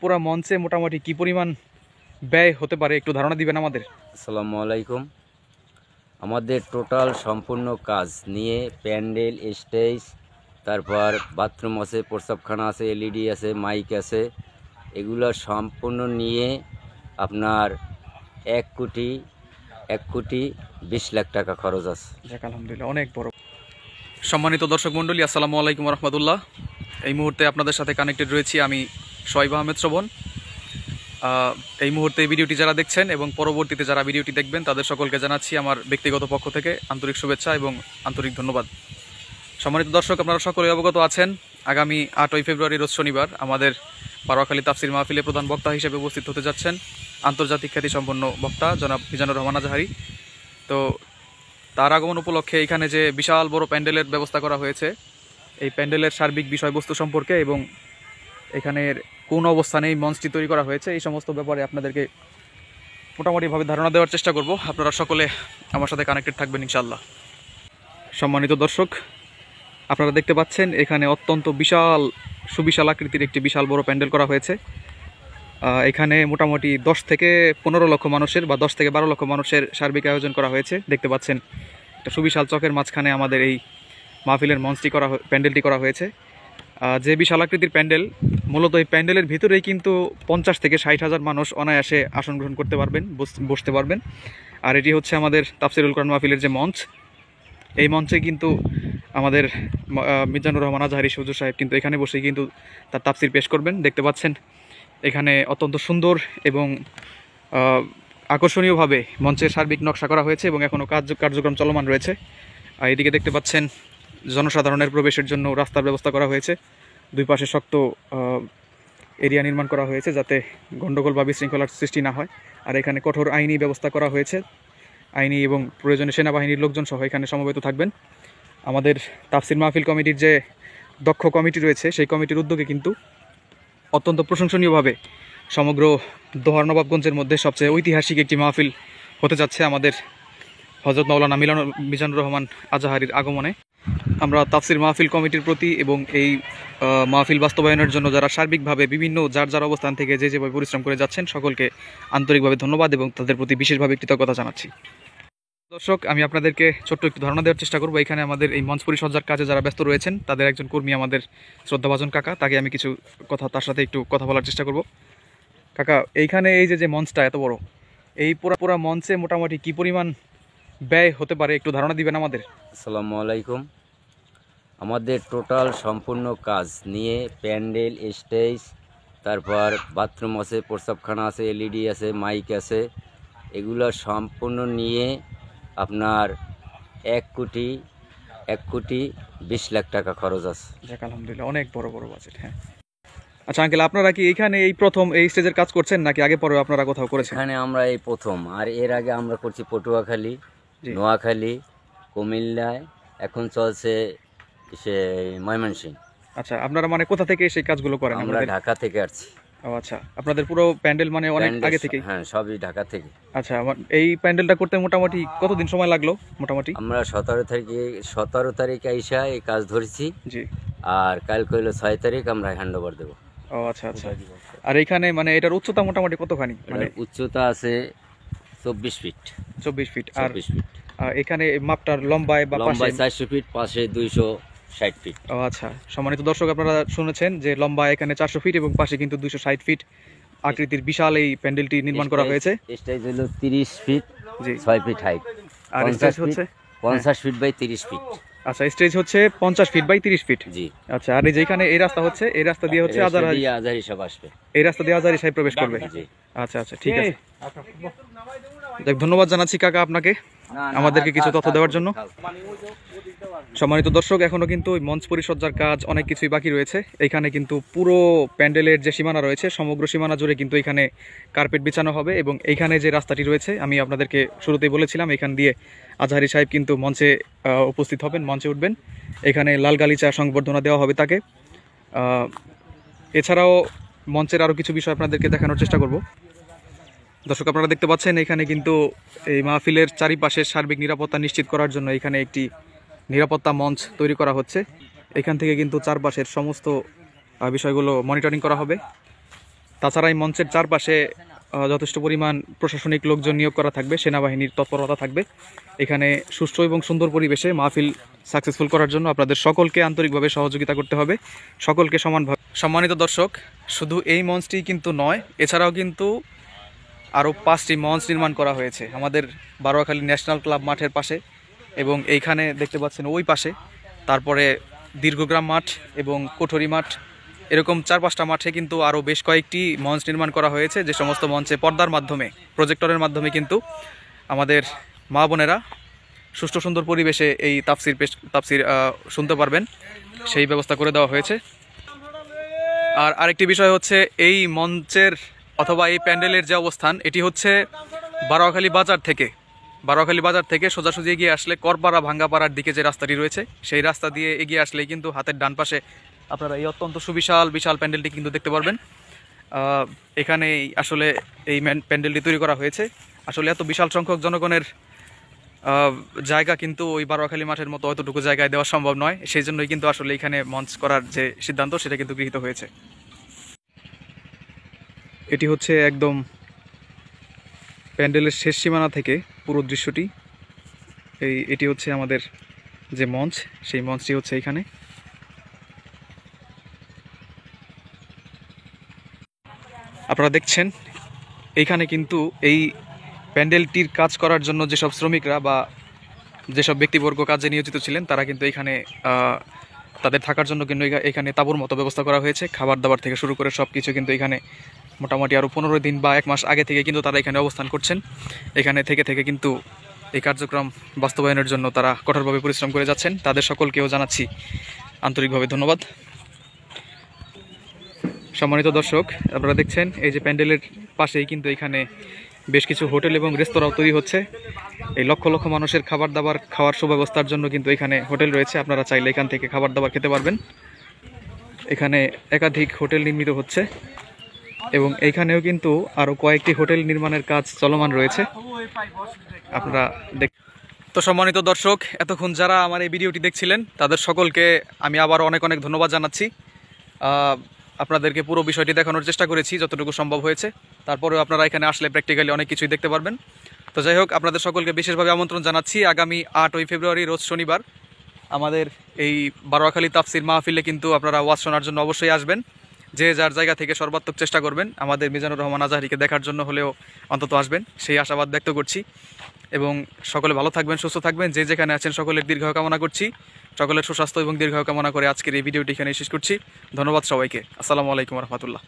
পুরো মঞ্চে মোটামুটি কি পরিমাণ ব্যয় হতে পারে একটু ধারণা দিবেন আমাদের? আসসালামু আলাইকুম। আমাদের টোটাল সম্পূর্ণ কাজ নিয়ে প্যান্ডেল, স্টেজ, তারপর বাথরুম আছে, প্রস্রাবখানা আছে, এলইডি আছে, মাইক আছে, এগুলো সম্পূর্ণ নিয়ে আপনার 1,20,00,000 টাকা খরচ আছে। যাক আলহামদুলিল্লাহ, অনেক বড়। সম্মানিত দর্শক মণ্ডলী, আসসালামু আলাইকুম রহমতুল্লাহ। এই মুহূর্তে আপনাদের সাথে কানেক্টেড রয়েছি আমি শোয়েব আহমেদ শ্রবণ। এই মুহূর্তে ভিডিওটি যারা দেখছেন এবং পরবর্তীতে যারা ভিডিওটি দেখবেন তাদের সকলকে জানাচ্ছি আমার ব্যক্তিগত পক্ষ থেকে আন্তরিক শুভেচ্ছা এবং আন্তরিক ধন্যবাদ। সম্মানিত দর্শক, আপনারা সকলে অবগত আছেন আগামী 8ই ফেব্রুয়ারি রোজ শনিবার আমাদের বারোয়াখালী তাফসির মাহফিলে প্রধান বক্তা হিসেবে উপস্থিত হতে যাচ্ছেন আন্তর্জাতিক খ্যাতিসম্পন্ন বক্তা জনাব মিজানুর রহমান আজাহারি। তো তার আগমন উপলক্ষে এখানে যে বিশাল বড় প্যান্ডেলের ব্যবস্থা করা হয়েছে, এই প্যান্ডেলের সার্বিক বিষয়বস্তু সম্পর্কে এবং এখানের কোন অবস্থানে এই মঞ্চটি তৈরি করা হয়েছে এই সমস্ত ব্যাপারে আপনাদেরকে মোটামুটিভাবে ধারণা দেওয়ার চেষ্টা করব। আপনারা সকলে আমার সাথে কানেক্টেড থাকবেন ইনশাআল্লাহ। সম্মানিত দর্শক, আপনারা দেখতে পাচ্ছেন এখানে অত্যন্ত বিশাল সুবিশাল আকৃতির একটি বিশাল বড় প্যান্ডেল করা হয়েছে। এখানে মোটামুটি 10 থেকে 15 লক্ষ মানুষের বা 10 থেকে 12 লক্ষ মানুষের সার্বিক আয়োজন করা হয়েছে। দেখতে পাচ্ছেন একটা সুবিশাল চকের মাঝখানে আমাদের এই মাহফিলের মঞ্চটি প্যান্ডেলটি করা হয়েছে। যে বিশাল আকৃতির প্যান্ডেল, মূলত এই প্যান্ডেলের ভিতরেই কিন্তু 50 থেকে 60,000 মানুষ অনায়াসে আসন গ্রহণ করতে পারবেন, বসতে পারবেন। আর এটি হচ্ছে আমাদের তাফসিরুল কোরআন মাহফিলের যে মঞ্চ, এই মঞ্চে কিন্তু আমাদের মিজানুর রহমান আজাহারি হুজুর সাহেব কিন্তু এখানে বসেই কিন্তু তার তাফসির পেশ করবেন। দেখতে পাচ্ছেন এখানে অত্যন্ত সুন্দর এবং আকর্ষণীয়ভাবে মঞ্চের সার্বিক নকশা করা হয়েছে এবং এখনও কার্যক্রম চলমান রয়েছে। আর এদিকে দেখতে পাচ্ছেন জনসাধারণের প্রবেশের জন্য রাস্তার ব্যবস্থা করা হয়েছে। দুই পাশে শক্ত এরিয়া নির্মাণ করা হয়েছে যাতে গণ্ডগোল বা বিশৃঙ্খলার সৃষ্টি না হয়। আর এখানে কঠোর আইনি ব্যবস্থা করা হয়েছে, আইনি এবং প্রয়োজনে সেনাবাহিনীর লোকজন সহ এখানে সমবেত থাকবেন। আমাদের তাফসির মাহফিল কমিটির যে দক্ষ কমিটি রয়েছে, সেই কমিটির উদ্যোগে কিন্তু অত্যন্ত প্রশংসনীয়ভাবে সমগ্র দোহার নবাবগঞ্জের মধ্যে সবচেয়ে ঐতিহাসিক একটি মাহফিল হতে যাচ্ছে আমাদের হযরত মাওলানা মিজানুর রহমান আজাহারির আগমনে। আমরা তাফসির মাহফিল কমিটির প্রতি এবং এই মাহফিল বাস্তবায়নের জন্য যারা সার্বিকভাবে বিভিন্ন যার অবস্থান থেকে যেভাবে পরিশ্রম করে যাচ্ছেন সকলকে আন্তরিকভাবে ধন্যবাদ এবং তাদের প্রতি বিশেষভাবে কৃতজ্ঞতা জানাচ্ছি। দর্শক, আমি আপনাদেরকে ছোট্ট একটু ধারণা দেওয়ার চেষ্টা করবো। এখানে আমাদের এই মঞ্চ পরিসজ্জার কাজে যারা ব্যস্ত রয়েছেন তাদের একজন কর্মী আমাদের শ্রদ্ধাভাজন কাকা, তাকে আমি কিছু তার সাথে একটু কথা বলার চেষ্টা করব। কাকা, এইখানে এই যে মঞ্চটা এত বড়, এই পুরা মঞ্চে মোটামুটি কি পরিমাণ ব্যয় হতে পারে একটু ধারণা দিবেন আমাদের? আসসালামু আলাইকুম। আমাদের টোটাল সম্পূর্ণ কাজ নিয়ে প্যান্ডেল, স্টেজ, তারপর বাথরুম আছে, প্রস্রাবখানা আছে, এলইডি আছে, মাইক আছে, এগুলো সম্পূর্ণ নিয়ে আপনার 1,20,00,000 টাকা খরচ আছে। যাক আলহামদুলিল্লাহ, অনেক বড় বাজেট। হ্যাঁ, আচ্ছা আঙ্কেল, আপনারা কি এখানে এই প্রথম এই স্টেজের কাজ করছেন নাকি আগে পরে আপনারা কোথাও করেছেন? এখানে আমরা এই প্রথম, আর এর আগে আমরা করছি পটুয়াখালী, নোয়াখালী, কুমিল্লায়, এখন চলছে সে ময়মনসিংহ। আচ্ছা, আপনারা মানে কোথা থেকে সেই কাজগুলো করেন? আমরা ঢাকা থেকে আসছি। ও আচ্ছা, আপনাদের পুরো প্যান্ডেল মানে অনেক আগে থেকে? হ্যাঁ, সবই ঢাকা থেকে। আচ্ছা, এই প্যান্ডেলটা করতে মোটামুটি কতদিন সময় লাগলো? মোটামুটি আমরা 17 তারিখে আইসা এই কাজ ধরেছি। জি। আর কাল হলো 6 তারিখ আমরা হ্যান্ড ওভার দেবো। ও আচ্ছা আচ্ছা। আর এখানে মানে এটার উচ্চতা মোটামুটি কতখানি? মানে উচ্চতা আছে 24 ফিট। 24 ফিট। আর 24 ফিট। এখানে মাপটার লম্বায় বা লম্বায় 400 ফিট, পাশে 260 ফিট। ও আচ্ছা, সম্মানিত দর্শক, আপনারা শুনেছেন যে লম্বায় এখানে 400 ফিট এবং পাশে কিন্তু 260 ফিট আকৃতির বিশাল এই প্যান্ডেলটি নির্মাণ করা হয়েছে। স্টেজ হলো 30 ফিট, জি, 6 ফিট হাইট। আর স্টেজ হচ্ছে 50 ফিট বাই 30 ফিট। আচ্ছা, স্টেজ হচ্ছে 50 ফিট বাই 30 ফিট। জি। আচ্ছা, আর যেখানে এই রাস্তা হচ্ছে, এই রাস্তা দিয়ে হচ্ছে আজাহারি সব আসবে, এই রাস্তা দিয়ে আজাহারি সাহেব প্রবেশ করবে। জি। আচ্ছা আচ্ছা, ঠিক আছে। ধন্যবাদ জানাচ্ছি কাকা আপনাকে আমাদেরকে কিছু তথ্য দেওয়ার জন্য। সম্মানিত দর্শক, এখনো কিন্তু মঞ্চ পরিসজ্জার কাজ অনেক কিছুই বাকি রয়েছে। এখানে কিন্তু পুরো প্যান্ডেলের যে সীমানা রয়েছে সমগ্র সীমানা জুড়ে কিন্তু এখানে কার্পেট বিছানো হবে এবং এইখানে যে রাস্তাটি রয়েছে আমি আপনাদেরকে শুরুতেই বলেছিলাম, এখান দিয়ে আজহারি সাহেব কিন্তু মঞ্চে উপস্থিত হবেন, মঞ্চে উঠবেন। এখানে লাল গালিচা সংবর্ধনা দেওয়া হবে তাকে। এছাড়াও মঞ্চের আরও কিছু বিষয় আপনাদেরকে দেখানোর চেষ্টা করব। দর্শক, আপনারা দেখতে পাচ্ছেন এখানে কিন্তু এই মাহফিলের চারিপাশের সার্বিক নিরাপত্তা নিশ্চিত করার জন্য এখানে একটি নিরাপত্তা মঞ্চ তৈরি করা হচ্ছে। এখান থেকে কিন্তু চারপাশের সমস্ত বিষয়গুলো মনিটরিং করা হবে। তাছাড়া এই মঞ্চের চারপাশে যথেষ্ট পরিমাণ প্রশাসনিক লোকজন নিয়োগ করা থাকবে, সেনাবাহিনীর তৎপরতা থাকবে। এখানে সুষ্ঠু এবং সুন্দর পরিবেশে মাহফিল সাকসেসফুল করার জন্য আপনাদের সকলকে আন্তরিকভাবে সহযোগিতা করতে হবে, সকলকে সমানভাবে। সম্মানিত দর্শক, শুধু এই মঞ্চটি কিন্তু নয়, এছাড়াও কিন্তু আরও 5টি মঞ্চ নির্মাণ করা হয়েছে আমাদের বারোয়াখালী ন্যাশনাল ক্লাব মাঠের পাশে, এবং এইখানে দেখতে পাচ্ছেন ওই পাশে, তারপরে দীর্ঘগ্রাম মাঠ এবং কোঠরি মাঠ, এরকম 4-5টা মাঠে কিন্তু আরও বেশ কয়েকটি মঞ্চ নির্মাণ করা হয়েছে, যে সমস্ত মঞ্চে পর্দার মাধ্যমে, প্রজেক্টরের মাধ্যমে কিন্তু আমাদের মা বোনেরা সুষ্ঠু সুন্দর পরিবেশে এই তাফসির শুনতে পারবেন, সেই ব্যবস্থা করে দেওয়া হয়েছে। আর আরেকটি বিষয় হচ্ছে, এই মঞ্চের অথবা এই প্যান্ডেলের যে অবস্থান, এটি হচ্ছে বারোয়াখালী বাজার থেকে সোজাসুজি এগিয়ে আসলে করপাড়া ভাঙ্গাপাড়ার দিকে যে রাস্তাটি রয়েছে, সেই রাস্তা দিয়ে এগিয়ে আসলেই কিন্তু হাতের ডান পাশে আপনারা এই অত্যন্ত বিশাল প্যান্ডেলটি কিন্তু দেখতে পারবেন। এখানে আসলে এই প্যান্ডেলটি তৈরি করা হয়েছে। আসলে এত বিশাল সংখ্যক জনগণের জায়গা কিন্তু ওই বারোয়াখালী মাঠের মতো অতটুকু জায়গায় দেওয়া সম্ভব নয়, সেই জন্যই কিন্তু আসলে এখানে মঞ্চ করার যে সিদ্ধান্ত, সেটা কিন্তু গৃহীত হয়েছে। এটি হচ্ছে একদম প্যান্ডেলের শেষ সীমানা থেকে পুরো দৃশ্যটি। এটি হচ্ছে আমাদের যে মঞ্চ, সেই মঞ্চটি হচ্ছে এইখানে। আপনারা দেখছেন এইখানে কিন্তু এই প্যান্ডেলটির কাজ করার জন্য যেসব শ্রমিকরা বা যেসব ব্যক্তিবর্গ কাজে নিয়োজিত ছিলেন, তারা কিন্তু এখানে তাদের থাকার জন্য কিন্তু এখানে তাঁবুর মতো ব্যবস্থা করা হয়েছে। খাবার দাবার থেকে শুরু করে সব কিছু কিন্তু এখানে মোটামুটি আরও 15 দিন বা 1 মাস আগে থেকে কিন্তু তারা এখানে অবস্থান করছেন। এখানে থেকে কিন্তু এই কার্যক্রম বাস্তবায়নের জন্য তারা কঠোরভাবে পরিশ্রম করে যাচ্ছেন। তাদের সকলকেও জানাচ্ছি আন্তরিকভাবে ধন্যবাদ। সম্মানিত দর্শক, আপনারা দেখছেন এই যে প্যান্ডেলের পাশেই কিন্তু এখানে বেশ কিছু হোটেল এবং রেস্তোরাঁও তৈরি হচ্ছে। এই লক্ষ লক্ষ মানুষের খাবার দাবার খাওয়ার সুব্যবস্থার জন্য কিন্তু এখানে হোটেল রয়েছে, আপনারা চাইলে এখান থেকে খাবার দাবার খেতে পারবেন। এখানে একাধিক হোটেল নির্মিত হচ্ছে এবং এইখানেও কিন্তু আরও কয়েকটি হোটেল নির্মাণের কাজ চলমান রয়েছে, আপনারা তো সম্মানিত দর্শক, এতক্ষণ যারা আমার এই ভিডিওটি দেখছিলেন, তাদের সকলকে আমি আবার অনেক ধন্যবাদ জানাচ্ছি। আপনাদেরকে পুরো বিষয়টি দেখানোর চেষ্টা করেছি যতটুকু সম্ভব হয়েছে। তারপরেও আপনারা এখানে আসলে প্র্যাকটিক্যালি অনেক কিছুই দেখতে পারবেন। তো যাই হোক, আপনাদের সকলকে বিশেষভাবে আমন্ত্রণ জানাচ্ছি। আগামী 8 ফেব্রুয়ারি রোজ শনিবার আমাদের এই বারোয়াখালী তাফসির মাহফিলে কিন্তু আপনারা ওয়াজ শোনার জন্য অবশ্যই আসবেন। যে যার জায়গা থেকে সর্বাত্মক চেষ্টা করবেন আমাদের মিজানুর রহমান আজহারিকে দেখার জন্য হলেও অন্তত আসবেন, সেই আশাবাদ ব্যক্ত করছি। এবং সকলে ভালো থাকবেন, সুস্থ থাকবেন, যে যেখানে আছেন সকলের দীর্ঘায়ু কামনা করছি। সকলের সুস্বাস্থ্য এবং দীর্ঘায়ু কামনা করে আজকের এই ভিডিওটি এখানে শেষ করছি। ধন্যবাদ সবাইকে। আসসালামু আলাইকুম রহমতুল্লাহ।